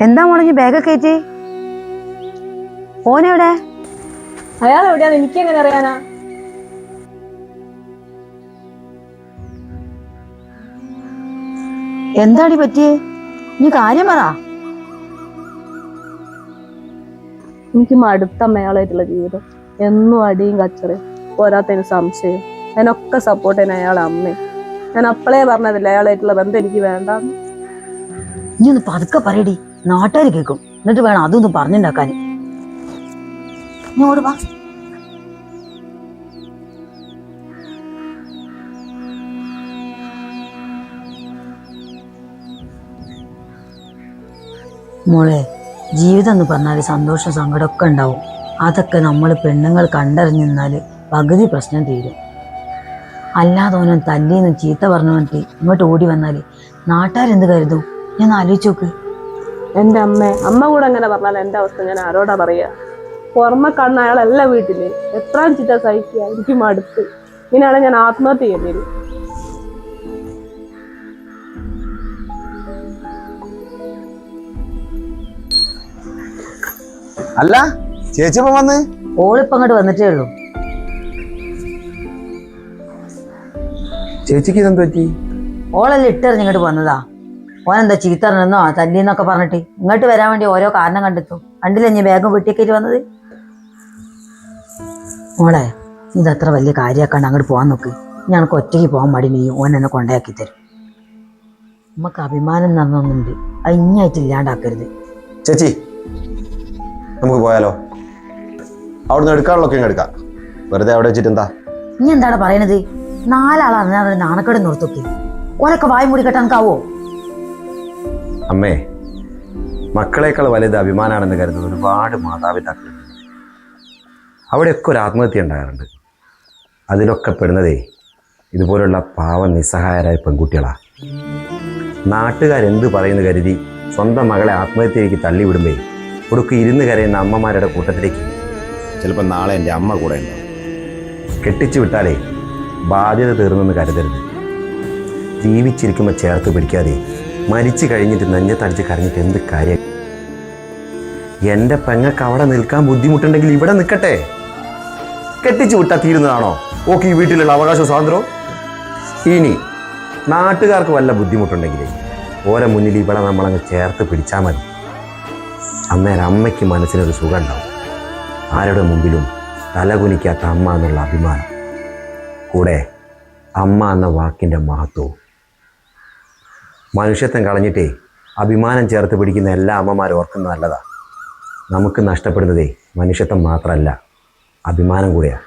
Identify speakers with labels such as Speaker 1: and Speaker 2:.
Speaker 1: എന്താ മോളെ ബാഗൊക്കെ കയറ്റി? ഓനെവിടെ?
Speaker 2: അയാൾ എവിടെയാന്ന് എനിക്ക് എങ്ങനെ അറിയാനാ?
Speaker 1: എന്താടി പറ്റിയേ? നീ കാര്യം പറ.
Speaker 2: എനിക്ക് മടുത്ത അയാളായിട്ടുള്ള ജീവിതം. എന്നും അടിയും കച്ചറയും, പോരാത്തതിന് സംശയം. അതിനൊക്കെ സപ്പോർട്ട് ചെയ്യാൻ അയാളെ അമ്മയും. ഞാൻ അപ്പളേ പറഞ്ഞതില്ല അയാളായിട്ടുള്ള ബന്ധം എനിക്ക് വേണ്ടാന്ന്.
Speaker 1: നീ ഒന്ന് പതുക്കെ പറയടി, നാട്ടുകാർ കേൾക്കും. എന്നിട്ട് വേണം അതൊന്നും പറഞ്ഞുണ്ടാക്കാൻ. നീ വാ. മോളെ, ജീവിതം എന്ന് പറഞ്ഞാൽ സന്തോഷം സങ്കടമൊക്കെ ഉണ്ടാവും. അതൊക്കെ നമ്മൾ പെണ്ണുങ്ങൾ കണ്ടറിഞ്ഞു നിന്നാൽ പകുതി പ്രശ്നം തീരും. അല്ലാതെ ഓനും തല്ലിന്നും ചീത്ത പറഞ്ഞു വന്നിട്ട് ഇങ്ങോട്ട് ഓടി വന്നാൽ നാട്ടുകാരെന്ത് കരുതും? ഞാൻ ആലോചിച്ച് നോക്ക്.
Speaker 2: എൻ്റെ അമ്മ കൂടെ അങ്ങനെ പറഞ്ഞാൽ എൻ്റെ അവസ്ഥ ഞാൻ ആരോടാ പറയാ? പുറമെ കാണുന്ന അയാളല്ല വീട്ടില്. എത്ര ചിറ്റ സഹിക്കുക, എനിക്ക് മടുത്ത്. ഇങ്ങനെയാണ് ഞാൻ ആത്മഹത്യ ചെയ്യേണ്ടി.
Speaker 3: അല്ല ചേച്ചിയപ്പോ വന്ന്?
Speaker 1: ഓളിപ്പോ അങ്ങോട്ട് വന്നിട്ടേ ഉള്ളൂ.
Speaker 3: ചേച്ചിക്ക് ഇതെന്ത് പറ്റി?
Speaker 1: ഓളെല്ലാം ഇട്ടെറിഞ്ഞ് ഇങ്ങോട്ട് വന്നതാ. ഓനെന്താ ചീത്തറിഞ്ഞെന്നോ തല്ലിന്നൊക്കെ പറഞ്ഞിട്ട് ഇങ്ങോട്ട് വരാൻ വേണ്ടി ഓരോ കാരണം കണ്ടെത്തും. കണ്ടില്ല ഞാൻ ബാഗും വെട്ടിയൊക്കെ വന്നത്. മോളെ, ഇതത്ര വലിയ കാര്യമാക്കാണ്ട് അങ്ങോട്ട് പോകാൻ നോക്ക്. ഞങ്ങൾക്ക് ഒറ്റയ്ക്ക് പോകാൻ മടി, നീ ഓൻ എന്നെ കൊണ്ടാക്കി തരും. നമുക്ക് അഭിമാനം നടന്നൊന്നുണ്ട്, അത് ഇഞ്ഞായിട്ട് ഇല്ലാണ്ടാക്കരുത്.
Speaker 3: ചേച്ചി നമുക്ക് പോയാലോ? അവിടുന്ന് എടുക്കാനുള്ളൊക്കെ എടുക്കാം. വെറുതെ അവിടെ വെച്ചിട്ട് എന്താ?
Speaker 1: നീ എന്താണ് പറയണത്? 4 ആളറിഞ്ഞാൽ നാണക്കേട് നിർത്തുക്കി. ഓരൊക്കെ വായി മൂടി കെട്ടാൻകാവോ?
Speaker 3: അമ്മേ, മക്കളേക്കാൾ വലുത് അഭിമാനാണെന്ന് കരുതുന്ന ഒരുപാട് മാതാപിതാക്കൾ. അവിടെയൊക്കെ ഒരു ആത്മഹത്യ ഉണ്ടാകാറുണ്ട്. അതിലൊക്കെ പെടുന്നതേ ഇതുപോലുള്ള പാവം നിസ്സഹായരായ പെൺകുട്ടികളാ. നാട്ടുകാരെന്ത് പറയുന്നു കരുതി സ്വന്തം മകളെ ആത്മഹത്യയിലേക്ക് തള്ളിവിടുമ്പേ ഒടുക്ക് ഇരുന്ന് കരയുന്ന അമ്മമാരുടെ കൂട്ടത്തിലേക്ക് ചിലപ്പോൾ നാളെ എൻ്റെ അമ്മ കൂടെ ഉണ്ടാവും. കെട്ടിച്ചു വിട്ടാലേ ബാധ്യത തീർന്നെന്ന് കരുതരുത്. ജീവിച്ചിരിക്കുമ്പോൾ ചേർത്ത് പിടിക്കാതെ മരിച്ചു കഴിഞ്ഞിട്ട് നെഞ്ഞത്തടിച്ച് കരഞ്ഞിട്ട് എന്ത് കാര്യം? എൻ്റെ പെങ്ങൾക്ക് അവിടെ നിൽക്കാൻ ബുദ്ധിമുട്ടുണ്ടെങ്കിൽ ഇവിടെ നിൽക്കട്ടെ. കെട്ടിച്ചു വിട്ടാൽ തീരുന്നതാണോ ഓക്കെ ഈ വീട്ടിലുള്ള അവകാശ സ്വാതന്ത്ര്യം? ഇനി നാട്ടുകാർക്ക് വല്ല ബുദ്ധിമുട്ടുണ്ടെങ്കിൽ ഓരോ മുന്നിൽ ഇവിടെ നമ്മളങ്ങ് ചേർത്ത് പിടിച്ചാൽ മതി. അമ്മയ്ക്ക് മനസ്സിനൊരു സുഖം ഉണ്ടാവും. ആരുടെ മുമ്പിലും തലകുനിക്കാത്ത അമ്മ എന്നുള്ള അഭിമാനം, കൂടെ അമ്മ എന്ന വാക്കിൻ്റെ മഹത്വവും. മനുഷ്യത്വം കളഞ്ഞിട്ടേ അഭിമാനം ചേർത്ത് പിടിക്കുന്ന എല്ലാ അമ്മമാരും ഓർക്കുന്നത് നല്ലതാണ്. നമുക്ക് നഷ്ടപ്പെടുന്നതേ മനുഷ്യത്വം മാത്രമല്ല, അഭിമാനം കൂടെയാണ്.